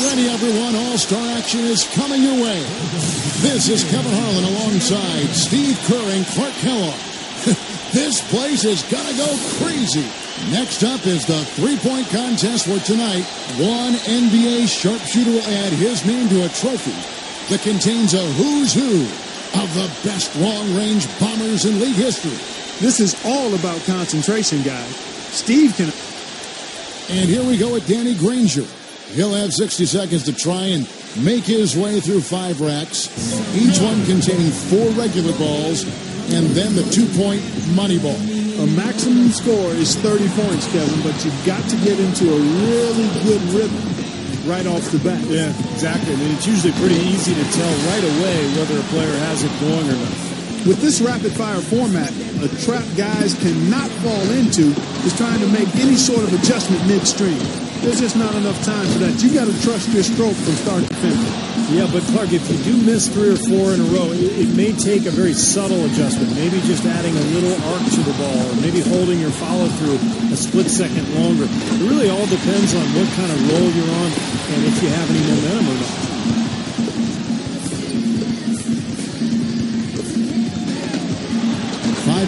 ready, everyone. All-Star action is coming your way. This is Kevin Harlan alongside Steve Kerr and Clark Kellogg. This place is gonna go crazy. Next up is the three-point contest where tonight one NBA sharpshooter will add his name to a trophy that contains a who's who of the best long-range bombers in league history. This is all about concentration, guys. Steve can... And here we go with Danny Granger. He'll have 60 seconds to try and make his way through 5 racks, each one containing 4 regular balls, and then the 2-point money ball. A maximum score is 30 points, Kevin, but you've got to get into a really good rhythm right off the bat. Yeah, exactly. I mean, it's usually pretty easy to tell right away whether a player has it going or not. With this rapid-fire format, a trap guys cannot fall into is trying to make any sort of adjustment midstream. There's just not enough time for that. You got to trust your stroke from start to finish. Yeah, but Clark, if you do miss 3 or 4 in a row, it may take a very subtle adjustment. Maybe just adding a little arc to the ball, or maybe holding your follow-through a split second longer. It really all depends on what kind of roll you're on and if you have any momentum or not.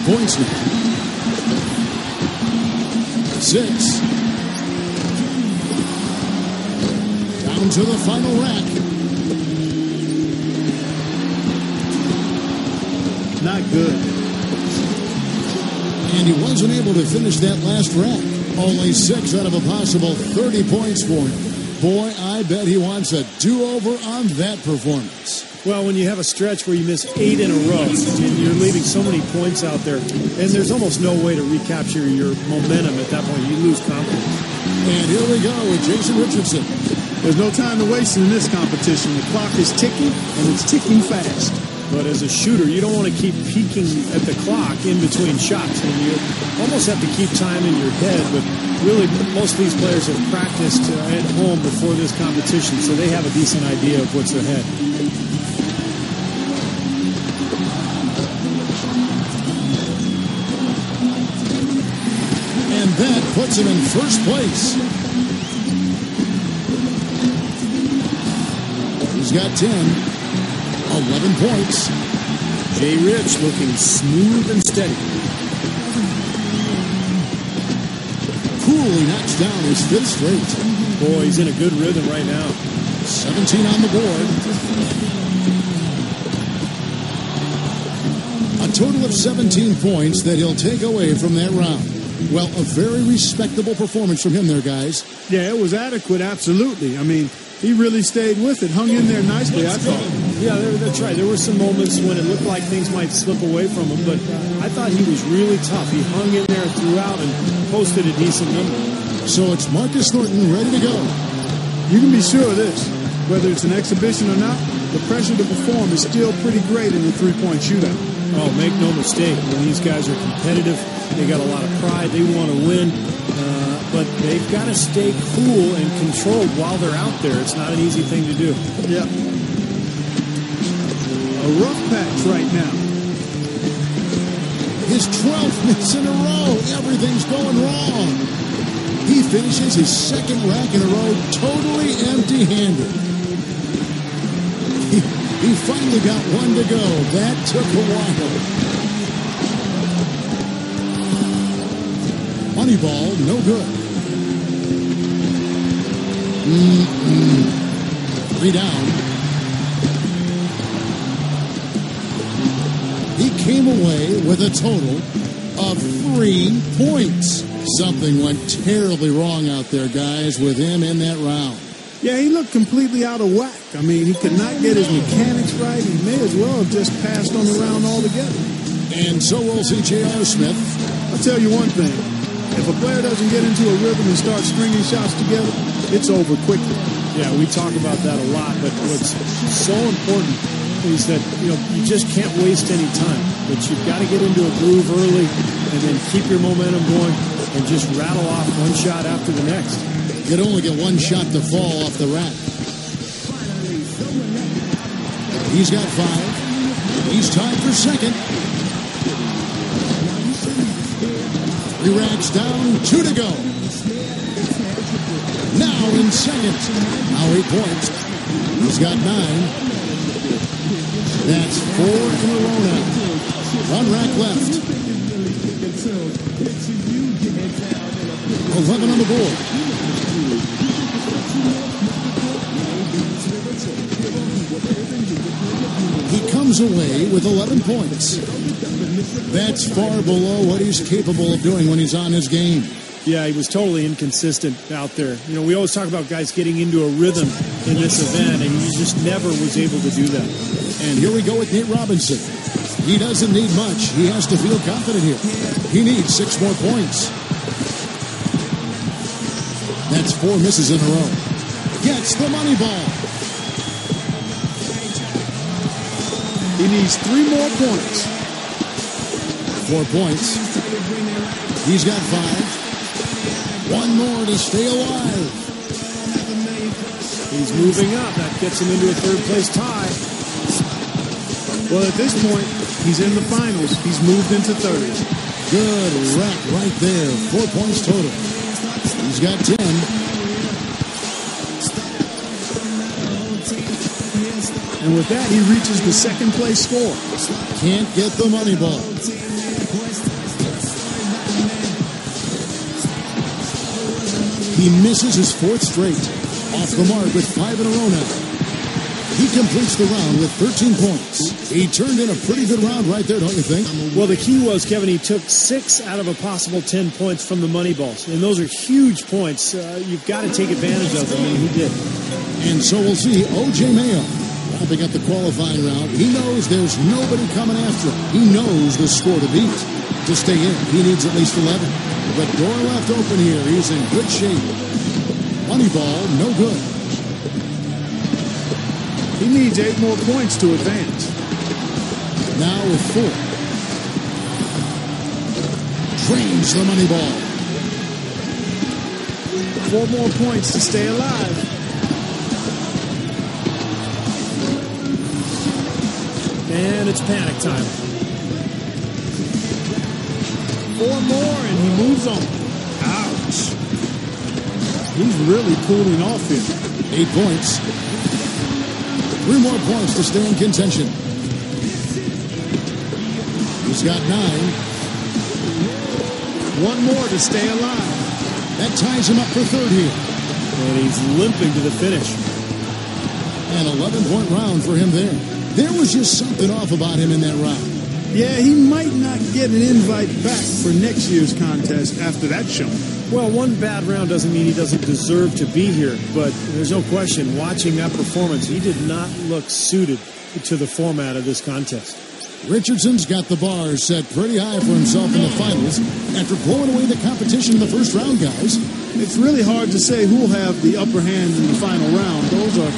Points now. 6. Down to the final rack. Not good. And he wasn't able to finish that last rack. Only 6 out of a possible 30 points for him. Boy, I bet he wants a do-over on that performance. Well, when you have a stretch where you miss 8 in a row and you're leaving so many points out there, and there's almost no way to recapture your momentum at that point. You lose confidence. And here we go with Jason Richardson. There's no time to waste in this competition. The clock is ticking, and it's ticking fast. But as a shooter, you don't want to keep peeking at the clock in between shots. And you almost have to keep time in your head. But really, most of these players have practiced at home before this competition, so they have a decent idea of what's ahead. And that puts him in first place. He's got 10, 11 points. Jay Rich looking smooth and steady. Coolly knocks down his 5th straight. Boy, he's in a good rhythm right now. 17 on the board. A total of 17 points that he'll take away from that round. Well, a very respectable performance from him there, guys. Yeah, it was adequate, absolutely. I mean, he really stayed with it, hung in there nicely, I thought. Yeah, that's right. There were some moments when it looked like things might slip away from him, but I thought he was really tough. He hung in there throughout and posted a decent number. So it's Marcus Thornton ready to go. You can be sure of this. Whether it's an exhibition or not, the pressure to perform is still pretty great in the three-point shootout. Oh, make no mistake. When these guys are competitive, they got a lot of pride. They want to win. But they've got to stay cool and controlled while they're out there. It's not an easy thing to do. Yeah. A rough patch right now. His 12th miss in a row. Everything's going wrong. He finishes his 2nd rack in a row totally empty-handed. He finally got one to go. That took a while. Moneyball, no good. 3 down. He came away with a total of 3 points. Something went terribly wrong out there, guys, with him in that round. Yeah, he looked completely out of whack. I mean, he could not get his mechanics right. He may as well have just passed on the round altogether. And so will see J.R. Smith. I'll tell you one thing. If a player doesn't get into a rhythm and start stringing shots together, it's over quickly. Yeah, we talk about that a lot, but what's so important is that, you just can't waste any time. But you've got to get into a groove early and then keep your momentum going and just rattle off one shot after the next. You'd only get one shot to fall off the rack. He's got 5. He's tied for 2nd. 3 racks down, 2 to go. Now in second. Now 8 points. He's got 9. That's 4 in a row now. One rack left. 11 on the board. He comes away with 11 points. That's far below what he's capable of doing when he's on his game. Yeah, he was totally inconsistent out there. You know, we always talk about guys getting into a rhythm in this event, and he just never was able to do that. And here we go with Nate Robinson. He doesn't need much. He has to feel confident here. He needs 6 more points. That's 4 misses in a row. Gets the money ball. He needs 3 more points. 4 points. He's got 5. 1 more to stay alive. He's moving up. That gets him into a third-place tie. Well, at this point, he's in the finals. He's moved into third. Good rack right there. 4 points total. He's got 10. And with that, he reaches the second-place score. Can't get the money ball. He misses his 4th straight. Off the mark with 5 in a row now. He completes the round with 13 points. He turned in a pretty good round right there, don't you think? Well, the key was, Kevin, he took 6 out of a possible 10 points from the money balls. And those are huge points. You've got to take advantage of them, and he did. And so we'll see O.J. Mayo wrapping up the qualifying round. He knows there's nobody coming after him. He knows the score to beat. To stay in, he needs at least 11. The door left open here. He's in good shape. Money ball, no good. He needs 8 more points to advance. Now with 4. Drains the money ball. 4 more points to stay alive. And it's panic time. 4 more and he moves on. Ouch. He's really cooling off here. 8 points. 3 more points to stay in contention. He's got 9. 1 more to stay alive. That ties him up for third here. And he's limping to the finish. An 11-point round for him there. There was just something off about him in that round. Yeah, he might not get an invite back for next year's contest after that showing. Well, one bad round doesn't mean he doesn't deserve to be here, but there's no question, watching that performance, he did not look suited to the format of this contest. Richardson's got the bar set pretty high for himself in the finals after blowing away the competition in the first round, guys. It's really hard to say who'll have the upper hand in the final round. Those are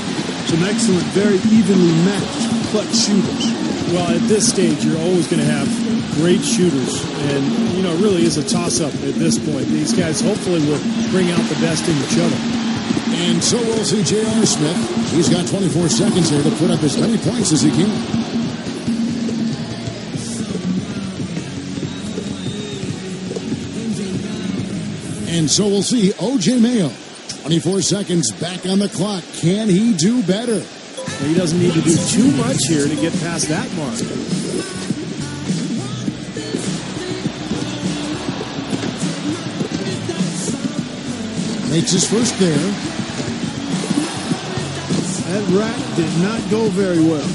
some excellent, very evenly matched clutch shooters. Well, at this stage, you're always going to have great shooters, and, you know, it really is a toss-up at this point. These guys hopefully will bring out the best in each other. And so we'll see J.R. Smith. He's got 24 seconds here to put up as many points as he can. And so we'll see O.J. Mayo. 24 seconds back on the clock. Can he do better? Well, he doesn't need to do too much here to get past that mark. Makes his first there. That rack did not go very well.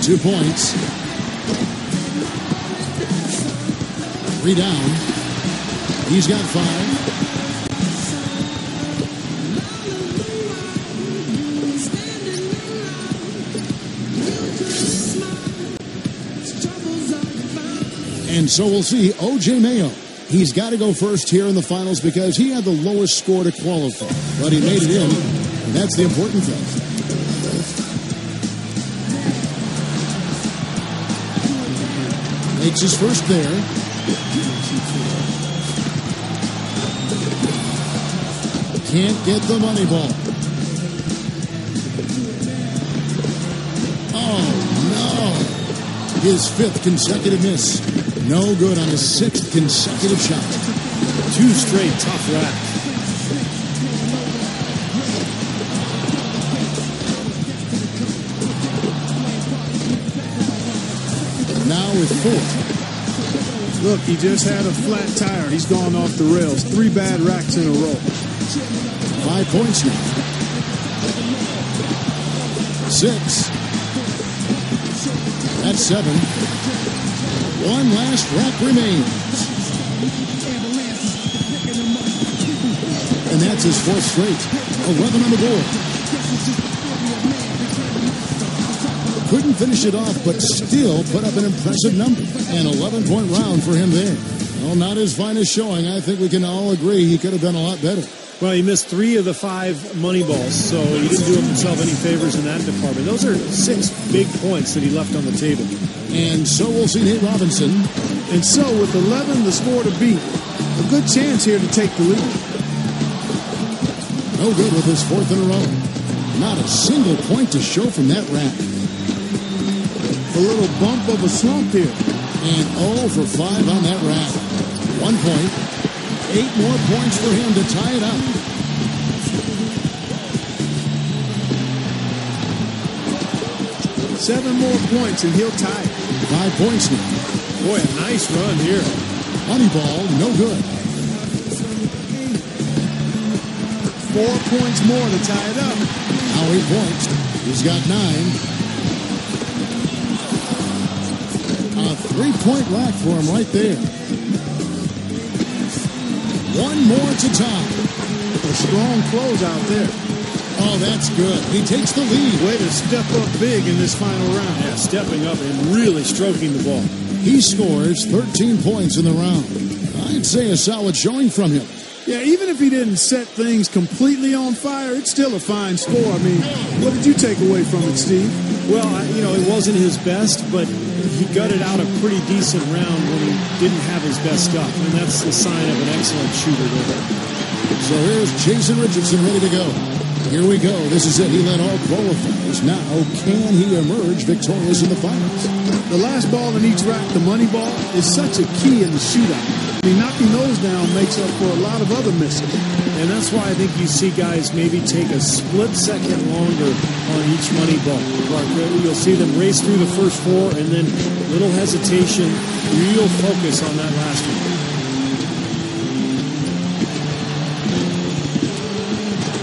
2 points. 3 down. He's got 5. And so we'll see O.J. Mayo. He's got to go first here in the finals because he had the lowest score to qualify. But he made it in, and that's the important thing. Makes his first there. Can't get the money ball. Oh, no. His 5th consecutive miss. No good on his 6th consecutive shot. 2 straight tough racks. Now with 4. Look, he just had a flat tire. He's gone off the rails. 3 bad racks in a row. 5 points now. 6. That's 7. One last rack remains. And that's his 4th straight. 11 on the board. Couldn't finish it off, but still put up an impressive number. An 11-point round for him there. Well, not his finest showing. I think we can all agree he could have done a lot better. Well, he missed 3 of the 5 money balls, so he didn't do himself any favors in that department. Those are 6 big points that he left on the table. And so we'll see Nate Robinson. And so with 11 the score to beat, a good chance here to take the lead. No good with his 4th in a row. Not a single point to show from that rack. A little bump of a slump here. And 0 for 5 on that rack. 1 point. 8 more points for him to tie it up. Seven more points and he'll tie it. 5 points now. Boy, a nice run here. Moneyball, no good. 4 points more to tie it up. Now 8 points. He's got 9. A 3-point rack for him right there. 1 more to tie. A strong close out there. Oh, that's good. He takes the lead. Way to step up big in this final round. Yeah, stepping up and really stroking the ball. He scores 13 points in the round. I'd say a solid showing from him. Yeah, even if he didn't set things completely on fire, it's still a fine score. I mean, what did you take away from it, Steve? Well, it wasn't his best, but he gutted out a pretty decent round when he didn't have his best stuff, and that's the sign of an excellent shooter there. So here's Jason Richardson ready to go. Here we go. This is it. He led all qualifiers. Now, can he emerge victorious in the finals? The last ball in each rack, the money ball, is such a key in the shootout. I mean, knocking those down makes up for a lot of other misses. And that's why I think you see guys maybe take a split second longer on each money ball. You'll see them race through the first 4 and then little hesitation, real focus on that last one.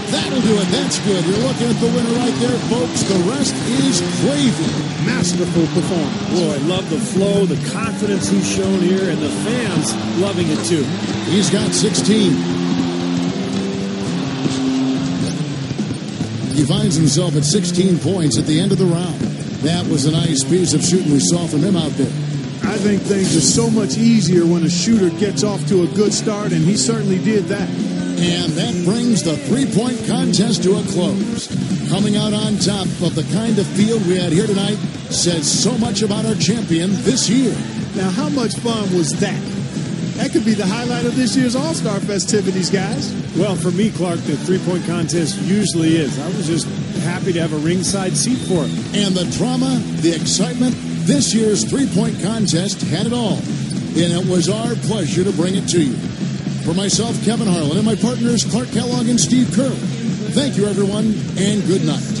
That'll do it. That's good. You're looking at the winner right there, folks. The rest is gravy. Masterful performance. Boy, I love the flow, the confidence he's shown here, and the fans loving it too. He's got 16. He finds himself at 16 points at the end of the round. That was a nice piece of shooting we saw from him out there. I think things are so much easier when a shooter gets off to a good start, and he certainly did that. And that brings the 3-point contest to a close. Coming out on top of the kind of field we had here tonight says so much about our champion this year. Now, how much fun was that? That could be the highlight of this year's All-Star festivities, guys. Well, for me, Clark, the 3-point contest usually is. I was just happy to have a ringside seat for it. And the drama, the excitement, this year's 3-point contest had it all. And it was our pleasure to bring it to you. For myself, Kevin Harlan, and my partners, Clark Kellogg and Steve Kerr, thank you, everyone, and good night.